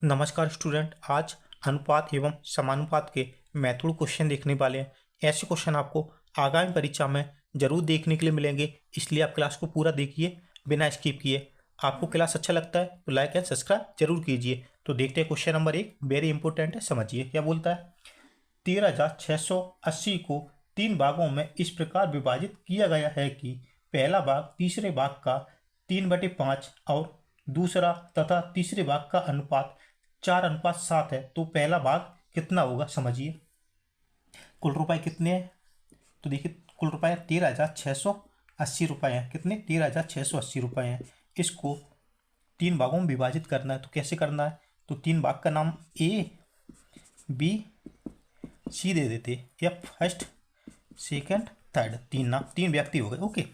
नमस्कार स्टूडेंट, आज अनुपात एवं समानुपात के महत्वपूर्ण क्वेश्चन देखने वाले हैं। ऐसे क्वेश्चन आपको आगामी परीक्षा में जरूर देखने के लिए मिलेंगे, इसलिए आप क्लास को पूरा देखिए बिना स्किप किए। आपको क्लास अच्छा लगता है तो लाइक एंड सब्सक्राइब जरूर कीजिए। तो देखते हैं क्वेश्चन नंबर 1, वेरी इंपॉर्टेंट है, समझिए क्या बोलता है। 13,680 को 3 भागों में इस प्रकार विभाजित किया गया है कि पहला भाग तीसरे भाग का 3/5 और दूसरा तथा तीसरे भाग का अनुपात 4:7 है, तो पहला भाग कितना होगा समझिए। कुल रुपए कितने हैं, तो देखिए कुल रुपए 13,680 रुपए हैं। कितने? 13,680 रुपए हैं। इसको 3 भागों में विभाजित करना है, तो कैसे करना है, तो 3 भाग का नाम ए बी सी दे देते, या फर्स्ट सेकंड थर्ड, 3 व्यक्ति हो गए। ओके,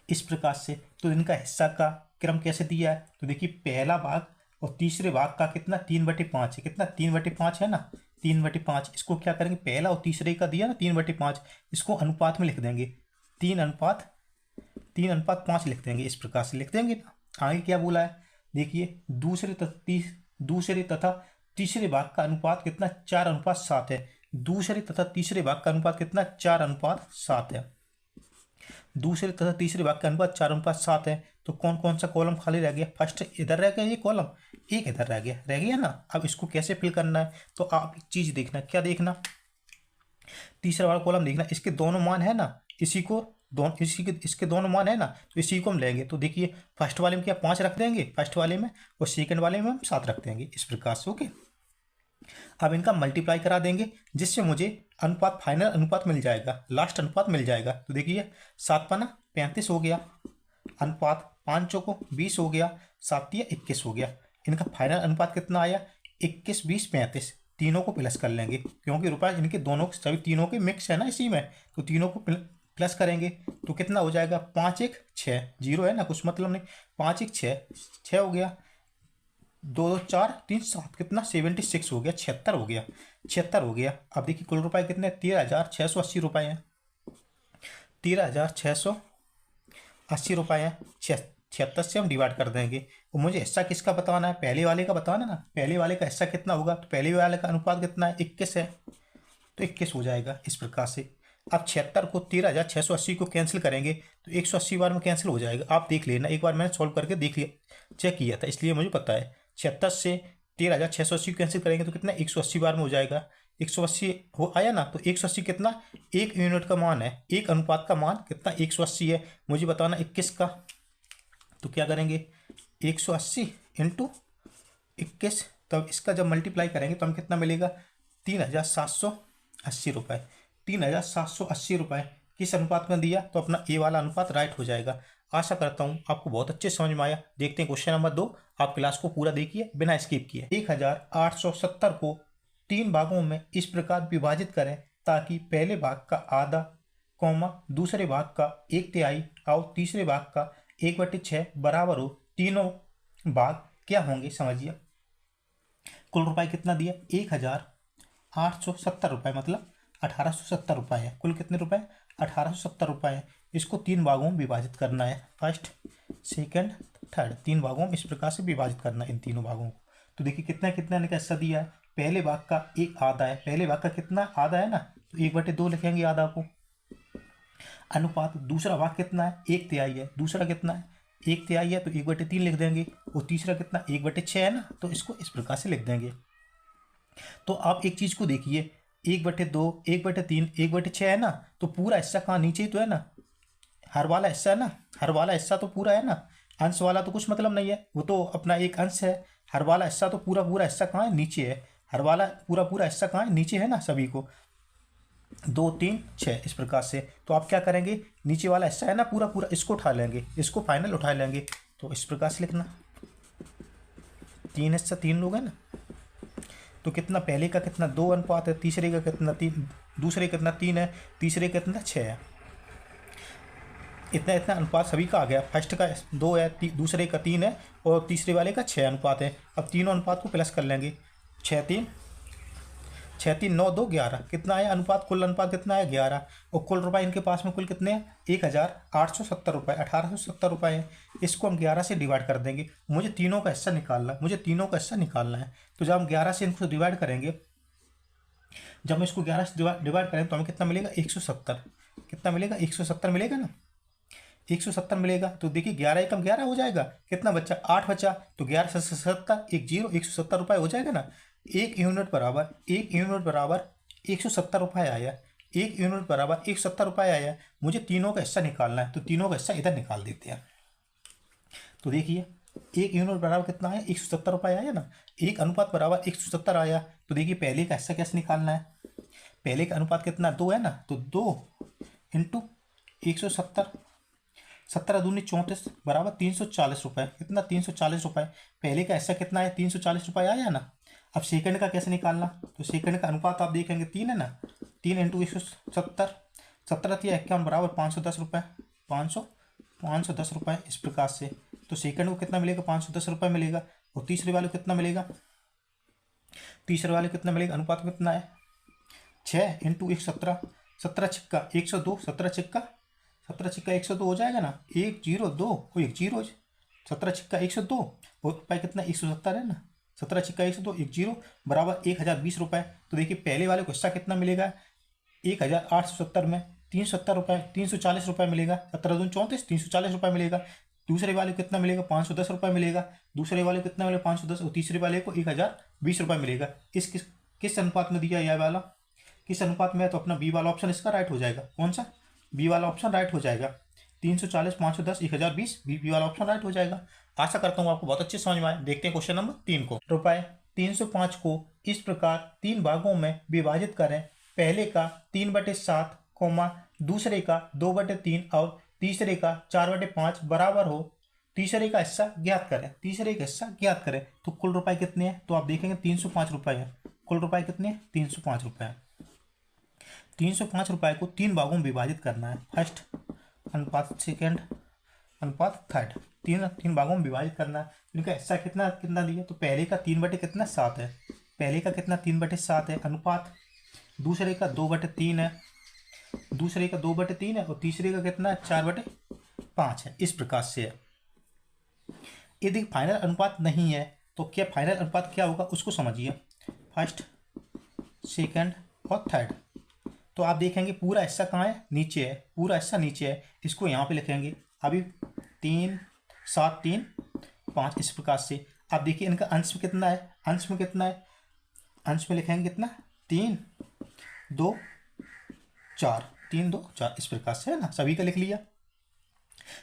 इस प्रकार से तो इनका हिस्सा का क्रम कैसे दिया है, तो देखिए पहला भाग और तीसरे भाग का कितना 3/5 है। कितना? 3/5 है ना, 3/5। इसको क्या करेंगे, पहला और तीसरे का दिया ना 3/5, इसको अनुपात में लिख देंगे, 3:5 लिख देंगे। इस प्रकार से लिख देंगे ना। आगे क्या बोला है, देखिए दूसरे तथा तीसरे भाग का अनुपात कितना 4:7 है। दूसरे तथा तीसरे भाग का अनुपात कितना 4:7 है। दूसरे तथा तीसरे भाग का अनुपात 4:7 है, तो कौन कौन सा कॉलम खाली रह गया, फर्स्ट इधर रह गया ये कॉलम, एक इधर रह गया ना। अब इसको कैसे फिल करना है, तो आप एक चीज देखना, क्या देखना, तीसरा वाला कॉलम देखना, इसके दोनों मान है ना, इसके दोनों मान है ना, तो इसी को हम लेंगे। तो देखिए फर्स्ट वाले में क्या 5 रख देंगे फर्स्ट वाले में, और सेकंड वाले में हम 7 रख देंगे, इस प्रकार से। ओके, अब इनका मल्टीप्लाई करा देंगे, जिससे मुझे अनुपात, फाइनल अनुपात मिल जाएगा, लास्ट अनुपात मिल जाएगा। तो देखिए 7×5 35 हो गया, अनुपात 5×4 20 हो गया, 7×3 21 हो गया। इनका फाइनल अनुपात कितना आया, 21 20 35। तीनों को प्लस कर लेंगे, क्योंकि रुपए इनके दोनों सभी तीनों के मिक्स है ना इसी में, तो तीनों को प्लस करेंगे तो कितना हो जाएगा, 5 1 6, जीरो है ना, कुछ मतलब नहीं, 5 1 6 हो गया, 2 2 4 3 7, कितना 76 हो गया, 76 हो गया, 76 हो गया। अब देखिए कुल रुपए कितने 13,680 रुपए हैं, 13,680 रुपए हैं। 76 से हम डिवाइड कर देंगे। और मुझे हिस्सा किसका बताना है, पहले वाले का बताना ना, पहले वाले का हिस्सा कितना होगा, तो पहले वाले का अनुपात कितना है 21 है, तो 21 हो जाएगा इस प्रकार से। अब 76 को 13,680 को कैंसिल करेंगे तो 180 बार में कैंसिल हो जाएगा। आप देख लेना, एक बार मैंने सॉल्व करके देख लिया, चेक किया था, इसलिए मुझे पता है। 76 से 13,680 कैंसिल करेंगे तो कितना 180 बार में हो जाएगा, 180 हो आया ना। तो 180 कितना, एक यूनिट का मान है, एक अनुपात का मान कितना 180 है, मुझे बताना 21 का। तो क्या करेंगे 180 इंटू 21, तब इसका जब मल्टीप्लाई करेंगे तो हम कितना मिलेगा 3,780 रुपये। 3,780 रुपये किस अनुपात में दिया, तो अपना ए वाला अनुपात राइट हो जाएगा। आशा करता हूँ आपको बहुत अच्छे समझ में आया। देखते हैं क्वेश्चन नंबर 2, आप क्लास को पूरा देखिए बिना स्किप किए। 1,870 को 3 भागों में इस प्रकार विभाजित करें ताकि पहले भाग का आधा कौमा दूसरे भाग का 1/3 और तीसरे भाग का 1/6 बराबर हो। तीनों भाग क्या होंगे समझिए। कुल रुपए कितना दिया 1,870 रुपये, मतलब 1,870 रुपये है। कुल कितने रुपए 1,870 रुपये है। इसको 3 भागों में विभाजित करना है, फर्स्ट सेकंड थर्ड, 3 भागों में इस प्रकार से विभाजित करना है इन तीनों भागों को। तो देखिए कितना कितना ने कैसा दिया है, पहले भाग का एक आधा है, पहले भाग का कितना आधा है ना, तो 1/2 लिखेंगे आधा को। अनुपात दूसरा भाग कितना है 1/3 है, दूसरा कितना है 1/3 है, तो 1/3 लिख देंगे। और तीसरा कितना 1/6 है ना, तो इसको इस प्रकार से लिख देंगे। तो आप एक चीज को देखिए, 1/2 1/3 1/6 है ना, तो पूरा हिस्सा कहाँ नीचे ही तो है ना, हर वाला हिस्सा है ना, हर वाला हिस्सा तो पूरा है ना, अंश वाला तो कुछ मतलब नहीं है, वो तो अपना एक अंश है। हर वाला हिस्सा तो पूरा पूरा हिस्सा कहाँ है, नीचे है। हर वाला पूरा पूरा हिस्सा कहाँ है, नीचे है ना सभी को, 2 3 6 इस प्रकार से। तो आप क्या करेंगे, नीचे वाला हिस्सा है ना पूरा पूरा, इसको उठा लेंगे, इसको फाइनल उठा लेंगे। तो इस प्रकार से लिखना, 3 हिस्सा 3 लोग हैं ना, तो कितना पहले का कितना 2 अनुपात है, तीसरे का कितना 3, दूसरे का कितना 3 है, तीसरे का कितना 6 है। इतना इतना अनुपात सभी का आ गया। फर्स्ट का 2 है, दूसरे का 3 है, और तीसरे वाले का 6 अनुपात है। अब तीनों अनुपात को प्लस कर लेंगे, 6 3 6 3 9 2 11 कितना आया अनुपात, कुल अनुपात कितना है 11। और कुल रुपए इनके पास में कुल कितने हैं 1870 रुपये, 1870 रुपये है। इसको हम 11 से डिवाइड कर देंगे, मुझे तीनों का हिस्सा निकालना है, मुझे तीनों का हिस्सा निकालना है। तो जब हम 11 से इनको डिवाइड करेंगे, जब हम इसको 11 से डिवाइड करेंगे तो हमें कितना मिलेगा 170, कितना मिलेगा 170 मिलेगा ना, 170 मिलेगा। तो देखिए 11 एकम 11 हो जाएगा, कितना बच्चा 8 बचा, तो 11 से 70 एक जीरो 170 रुपये हो जाएगा ना। एक यूनिट बराबर 170 रुपये आया, एक यूनिट बराबर 170 रुपये आया। मुझे तीनों का हिस्सा निकालना है, तो तीनों का हिस्सा इधर निकाल देते हैं। तो देखिए एक यूनिट बराबर कितना है 170 रुपये आया ना, एक अनुपात बराबर 170 आया। तो देखिए पहले का हिस्सा कैसे निकालना है, पहले का अनुपात कितना 2 है ना, तो 2 इंटू 170, 17 दूनी 34 बराबर 340 रुपये, कितना 340 रुपये। पहले का हिस्सा कितना है 340 रुपये आया ना। अब सेकंड का कैसे निकालना, तो सेकंड का अनुपात आप देखेंगे 3 है ना, 3 इंटू 170, 17 या 51 बराबर 510 रुपये, 510 रुपये इस प्रकार से। तो सेकंड को कितना मिलेगा 510 रुपये मिलेगा। और तीसरे वाले को कितना मिलेगा, तीसरे वाले को कितना मिलेगा, अनुपात कितना है 6 इंटू 117, 17 छिक्का 102, 17 छिक्का 102 हो जाएगा ना, 102 और 1 0, 17 छिक्का 102 और रुपये कितना 170 है ना, 17 छिक्का 102 1 0 बराबर 1020 रुपये। तो देखिए पहले वाले को हिस्सा कितना मिलेगा 1870 में 370 रुपये, 340 रुपये मिलेगा, 17 दून 34 340 रुपये मिलेगा। दूसरे वाले को कितना मिलेगा 510 रुपये मिलेगा, दूसरे वाले को कितना मिलेगा 510 और तीसरे वाले को 1020 रुपये मिलेगा। किस अनुपात में दिया यह वाला, किस अनुपात में है, तो अपना बी वाला ऑप्शन इसका राइट हो जाएगा। कौन सा, बी वाला ऑप्शन राइट हो जाएगा। 340 510 1020 बी वाला ऑप्शन राइट हो जाएगा। आशा करता हूँ आपको बहुत अच्छे समझ में आए। देखते हैं क्वेश्चन नंबर 3 को। रुपये 305 को इस प्रकार 3 भागों में विभाजित करें, पहले का 3/7, दूसरे का 2/3 और तीसरे का 4/5 बराबर हो। तीसरे का हिस्सा ज्ञात करें, तीसरे का हिस्सा ज्ञात करें। तो कुल रुपए कितने हैं, तो आप देखेंगे 305 रुपये है। कुल रुपए कितने हैं 305 रुपये है। 305 रुपये को 3 भागों में विभाजित करना है, फर्स्ट अनुपात सेकेंड अनुपात थर्ड, तीन भागों में विभाजित करना है। इनका हिस्सा कितना कितना दिया, तो पहले का 3/7 है, पहले का कितना 3/7 है अनुपात, दूसरे का 2/3 है, दूसरे का 2/3 है और तीसरे का कितना 4/5 है। इस प्रकार से है। यदि फाइनल अनुपात नहीं है तो क्या फाइनल अनुपात क्या होगा उसको समझिए, फर्स्ट सेकंड और थर्ड। तो आप देखेंगे पूरा हिस्सा कहाँ है, नीचे है, पूरा हिस्सा नीचे है। इसको यहाँ पे लिखेंगे अभी 3 7 3 5 इस प्रकार से। आप देखिए इनका अंश में कितना है, अंश में कितना है, अंश में लिखेंगे कितना 3 2 4, 3 2 4 इस प्रकार से है ना। सभी का लिख लिया,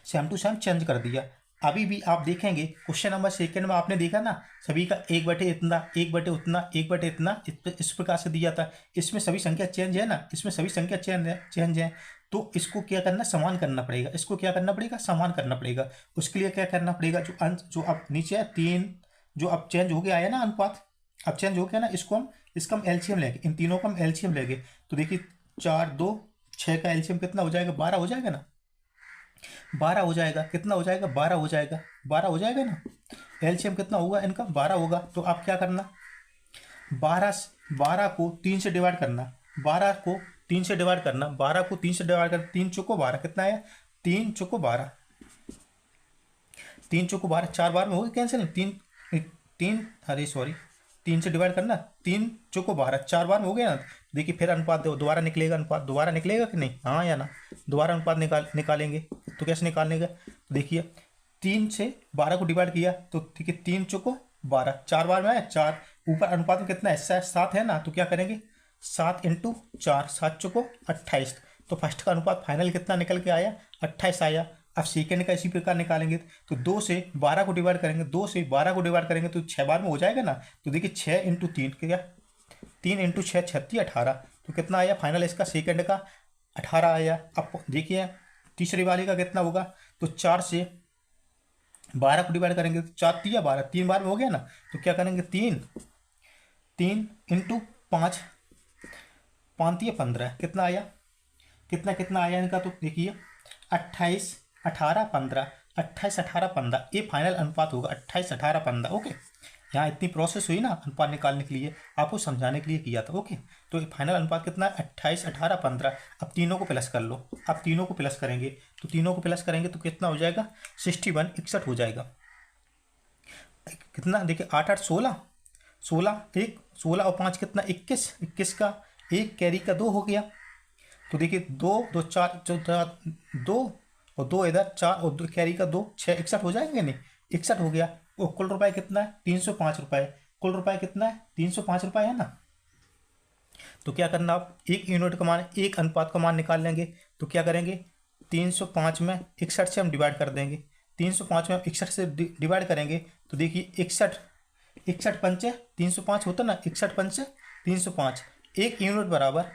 सेम टू सेम चेंज कर दिया। अभी भी आप देखेंगे क्वेश्चन नंबर सेकंड में आपने देखा ना, सभी का 1/इतना 1/उतना 1/इतना इस प्रकार से दिया था। इसमें सभी संख्या चेंज है ना, इसमें सभी संख्या चेंज है। तो इसको क्या करना, समान करना पड़ेगा, इसको क्या करना पड़ेगा, समान करना पड़ेगा। उसके लिए क्या करना पड़ेगा, जो अंश जो अब नीचे है 3 जो अब चेंज हो गया है ना अनुपात, अब चेंज हो गया ना, इसका हम एलसीएम लेंगे, इन तीनों का हम एलसीएम लेंगे। तो देखिए 4 2 6 का एलसीएम कितना हो जाएगा, 12 हो जाएगा ना, 12 हो जाएगा। कितना हो जाएगा 12 हो जाएगा, 12 हो जाएगा ना। एलसीएम कितना होगा इनका 12 होगा। तो आप क्या करना, 12 को 3 से डिवाइड करना, 12 को 3 से डिवाइड करना, 12 को 3 से डिवाइड कर 3 चौको 12 कितना है 3 चौको 12, 3 चौको 12 4 बार में होगी कैंसिल, 3 अरे सॉरी 3 से डिवाइड करना, 3 चौको 12 4 बार में हो गया ना। देखिए फिर अनुपात दोबारा निकलेगा, अनुपात दोबारा निकलेगा कि नहीं, हाँ या ना, दोबारा अनुपात निकालेंगे। तो कैसे निकालने का, देखिए 3 से 12 को डिवाइड किया तो ठीक है 3 चौको 12 4 बार में आया 4, ऊपर अनुपात में कितना हिस्सा है 7 है ना, तो क्या करेंगे 7 इंटू 4 7 चौको 28। तो फर्स्ट का अनुपात फाइनल कितना निकल के आया 28 आया। अब सेकेंड का इसी प्रकार निकालेंगे तो 2 से 12 को डिवाइड करेंगे, 2 से 12 को डिवाइड करेंगे तो 6 बार में हो जाएगा ना। तो देखिए 6 इंटू 3 क्या 3 इंटू 6 36 18, तो कितना आया फाइनल इसका सेकेंड का 18 आया। अब देखिए तीसरे वाले का कितना होगा, तो 4 से 12 को डिवाइड करेंगे तो 4 3 12 3 बार में हो गया ना। तो क्या करेंगे 3 इंटू 5 5 15 कितना आया, कितना आया इनका, तो देखिए 28 18 15 28 18 15 ये फाइनल अनुपात होगा 28 18 15। ओके यहाँ इतनी प्रोसेस हुई ना अनुपात निकालने के लिए, आपको समझाने के लिए किया था। ओके, तो फाइनल अनुपात कितना है? 28, 18, 15। अब तीनों को प्लस कर लो। अब तीनों को प्लस करेंगे तो कितना हो जाएगा? 61, 61 हो जाएगा। कितना देखिए, 8, 8, 16, 16 एक 16 और 5 कितना? 21, 21 का एक कैरी का 2 हो गया। तो देखिए 2, 2, 4, 2 और 2 इधर 4 और 2 कैरी का 2, 6, 61 हो जाएंगे नहीं? 61 हो गया। और कुल रुपए कितना है? 305 रुपये। कुल रुपए कितना है? 305 रुपये है ना। तो क्या करना, आप एक यूनिट का मान, एक अनुपात का मान निकाल लेंगे। तो क्या करेंगे, 305 में 61 से हम डिवाइड कर देंगे। 305 में 61 से डिवाइड करेंगे तो देखिए 61, 61 पंचे 305 होता ना, 61 पंचे 305। एक यूनिट बराबर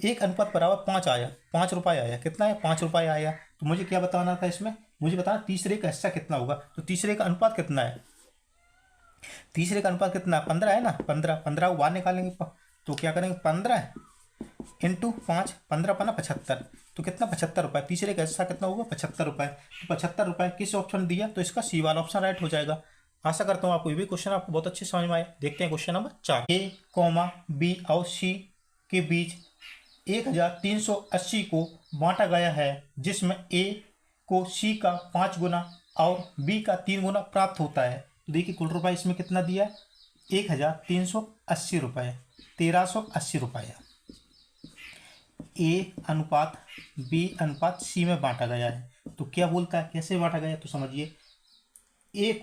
एक अनुपात बराबर 5 आया, 5 रुपये आया। कितना है? 5 रुपये आया। तो मुझे क्या बताना था इसमें? मुझे बताना तीसरे का हिस्सा कितना होगा। तो तीसरे का अनुपात कितना है? तीसरे का अनुपात कितना? 15 है ना। 15 को बाहर निकालेंगे तो क्या करेंगे? 15 इंटू 5, 15 पना 75। तो कितना? 75 रुपये। तीसरे का हिस्सा कितना होगा? 75 रुपये। तो 75 रुपये किस ऑप्शन दिया? तो इसका सी वाला ऑप्शन राइट हो जाएगा। आशा करता हूँ आपको ये भी क्वेश्चन आपको बहुत अच्छे समझ में आया। देखते हैं क्वेश्चन नंबर 4। A, B और C के बीच 1380 को बांटा गया है, जिसमें A को C का 5 गुना और B का 3 गुना प्राप्त होता है। तो देखिए कुल रुपये इसमें कितना दिया है? 1380 रुपये, 1380 रुपये। A अनुपात B अनुपात C में बांटा गया है। तो क्या बोलता है, कैसे बांटा गया? तो समझिए, A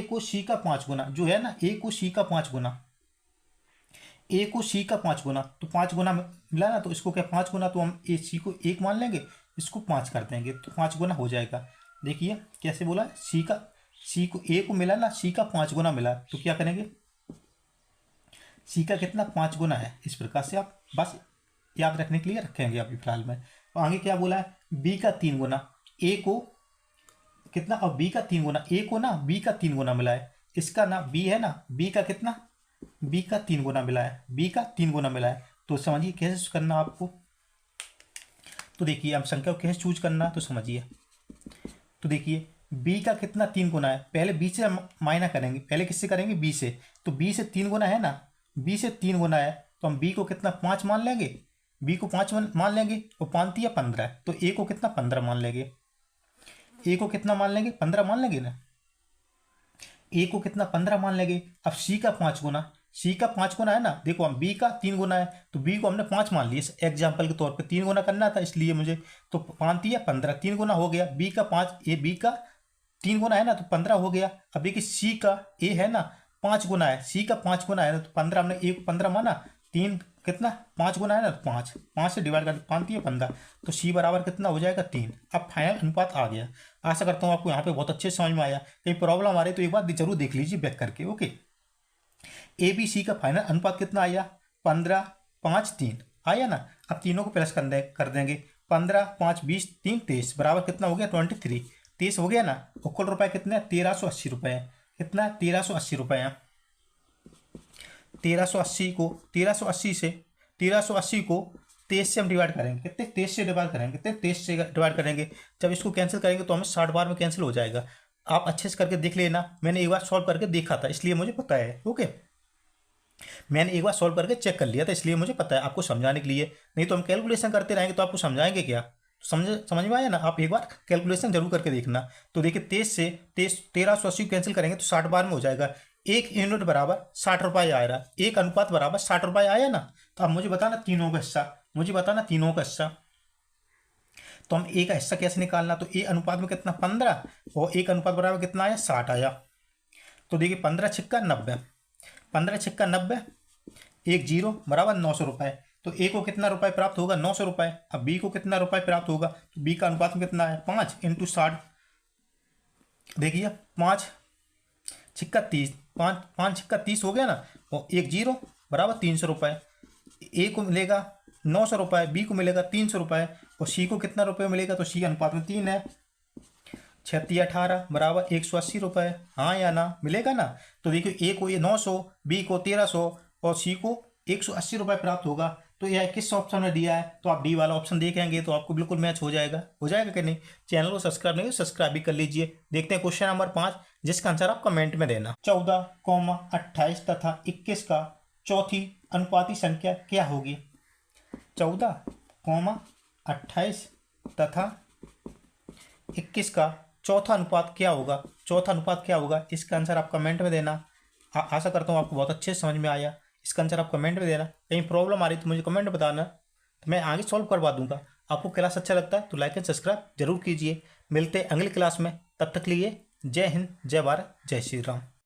को C का 5 गुना जो है ना, A को C का 5 गुना, A को C का 5 गुना, तो 5 गुना मिला ना, तो इसको क्या 5 गुना, तो हम C को 1 मान लेंगे, इसको 5 कर देंगे तो 5 गुना हो जाएगा। देखिए कैसे बोला, C को A को मिला ना, C का 5 गुना मिला, तो क्या करेंगे? C का कितना? 5 गुना है। इस प्रकार से आप बस याद रखने के लिए रखेंगे अभी फिलहाल में। और आगे क्या बोला है? B का 3 गुना, A को कितना? और B का 3 गुना, A को ना B का 3 गुना मिला है। इसका ना B है ना, B का कितना? B का 3 गुना मिला है, B का 3 गुना मिला है। तो समझिए कैसे करना आपको। तो देखिए हम संख्या को कैसे चूज करना, तो समझिए। तो देखिए B का कितना? 3 गुना है। पहले B से हम माइना करेंगे। पहले किससे करेंगे? B से। तो B से 3 गुना है ना, B से 3 गुना है, तो हम B को कितना? 5 मान लेंगे। B को 5 मान लेंगे और 5 या 15, तो A को कितना? 15 मान लेंगे। A को कितना मान लेंगे? 15 मान लेंगे ना। A को कितना? 15 मान लेंगे। अब C का 5 गुना, C का 5 गुना है ना, देखो हम B का 3 गुना है, तो B को हमने 5 मान लिया एग्जाम्पल के तौर पे। 3 गुना करना था इसलिए मुझे, तो 5 या 15, 3 गुना हो गया। B का 5, B का 3 गुना है ना, तो 15 हो गया। अब देखिए C का A है ना, 5 गुना है, C का 5 गुना है ना, तो 15 हमने A को 15 माना, 3 कितना? 5 गुना है ना, तो 5 से डिवाइड कर 5 या 15, तो C बराबर कितना हो जाएगा? 3। अब फाइनल अनुपात आ गया। आशा करता हूँ आपको यहाँ पे बहुत अच्छे समझ में आया। कहीं प्रॉब्लम आ रही तो एक बार जरूर देख लीजिए बैक करके। ओके, ABC का फाइनल अनुपात कितना आया? 15, 5, 3 आया ना। अब तीनों को प्लस कर देंगे। 15, 5, 20, 3, 23 बराबर कितना हो गया? 23। 23 हो गया ना। और कुल रुपये कितने? 1380 रुपये। कितना? 1380 रुपये। 1380 को 23 से हम डिवाइड करेंगे। कितने? 23 से डिवाइड करेंगे। कितने? 23 से डिवाइड करेंगे। जब इसको कैंसिल करेंगे तो हमें 60 बार में कैंसिल हो जाएगा। आप अच्छे से करके देख लेना, मैंने एक बार सॉल्व करके देखा था इसलिए मुझे पता है। ओके, मैंने एक बार सॉल्व करके चेक कर लिया था इसलिए मुझे पता है, आपको समझाने के लिए। नहीं तो हम कैलकुलेशन करते रहेंगे तो आपको समझाएंगे क्या? समझ में आया ना। आप एक बार कैलकुलेशन जरूर करके देखना। तो देखिए 23 से 1380 कैंसिल करेंगे तो 60 बार में हो जाएगा। एक यूनिट बराबर 60 रुपये आ रहा, एक अनुपात बराबर 60 रुपये आया ना। तो अब मुझे बताना तीनों का हिस्सा, तो हम ए का हिस्सा कैसे निकालना? तो ए अनुपात में कितना? 15 और एक अनुपात बराबर कितना आया? 60 आया। तो देखिए 15 छिक्का 90, 15 छिक्का 90, एक जीरो बराबर 900 रुपये। तो ए को कितना रुपये प्राप्त होगा? 900 रुपये। अब बी को कितना रुपये प्राप्त होगा? तो बी का अनुपात में कितना है? 5 इंटू 60। देखिए 5 छिक्का 30, 5 छिक्का 30 हो गया ना, और एक जीरो बराबर 300 रुपये। ए को मिलेगा 900 रुपये, बी को मिलेगा 300 रुपये, और सी को कितना रुपये मिलेगा? तो सी अनुपात में 3 है। 36, 18 बराबर 180 रुपये। हाँ या ना? मिलेगा ना। तो देखिए ए को ये 900, बी को 1300 और सी को 180 रुपये प्राप्त होगा। तो यह किस ऑप्शन में दिया है, तो आप डी वाला ऑप्शन देखेंगे तो आपको बिल्कुल मैच हो जाएगा कि नहीं। चैनल को सब्सक्राइब नहीं, सब्सक्राइब भी कर लीजिए। देखते हैं क्वेश्चन नंबर 5, जिसका आंसर आप कमेंट में देना। 14, 28 तथा 21 का चौथी अनुपाती संख्या क्या होगी? 14, 28 तथा 21 का चौथा अनुपात क्या होगा? चौथा अनुपात क्या होगा, इसका आंसर आप कमेंट में देना। आशा करता हूँ आपको बहुत अच्छे से समझ में आया। इसका आंसर आप कमेंट में देना। कहीं प्रॉब्लम आ रही तो मुझे कमेंट में बताना, तो मैं आगे सॉल्व करवा दूंगा। आपको क्लास अच्छा लगता है तो लाइक एंड सब्सक्राइब जरूर कीजिए। मिलते हैं अगली क्लास में, तब तक लिए जय हिंद, जय भारत, जय श्री राम।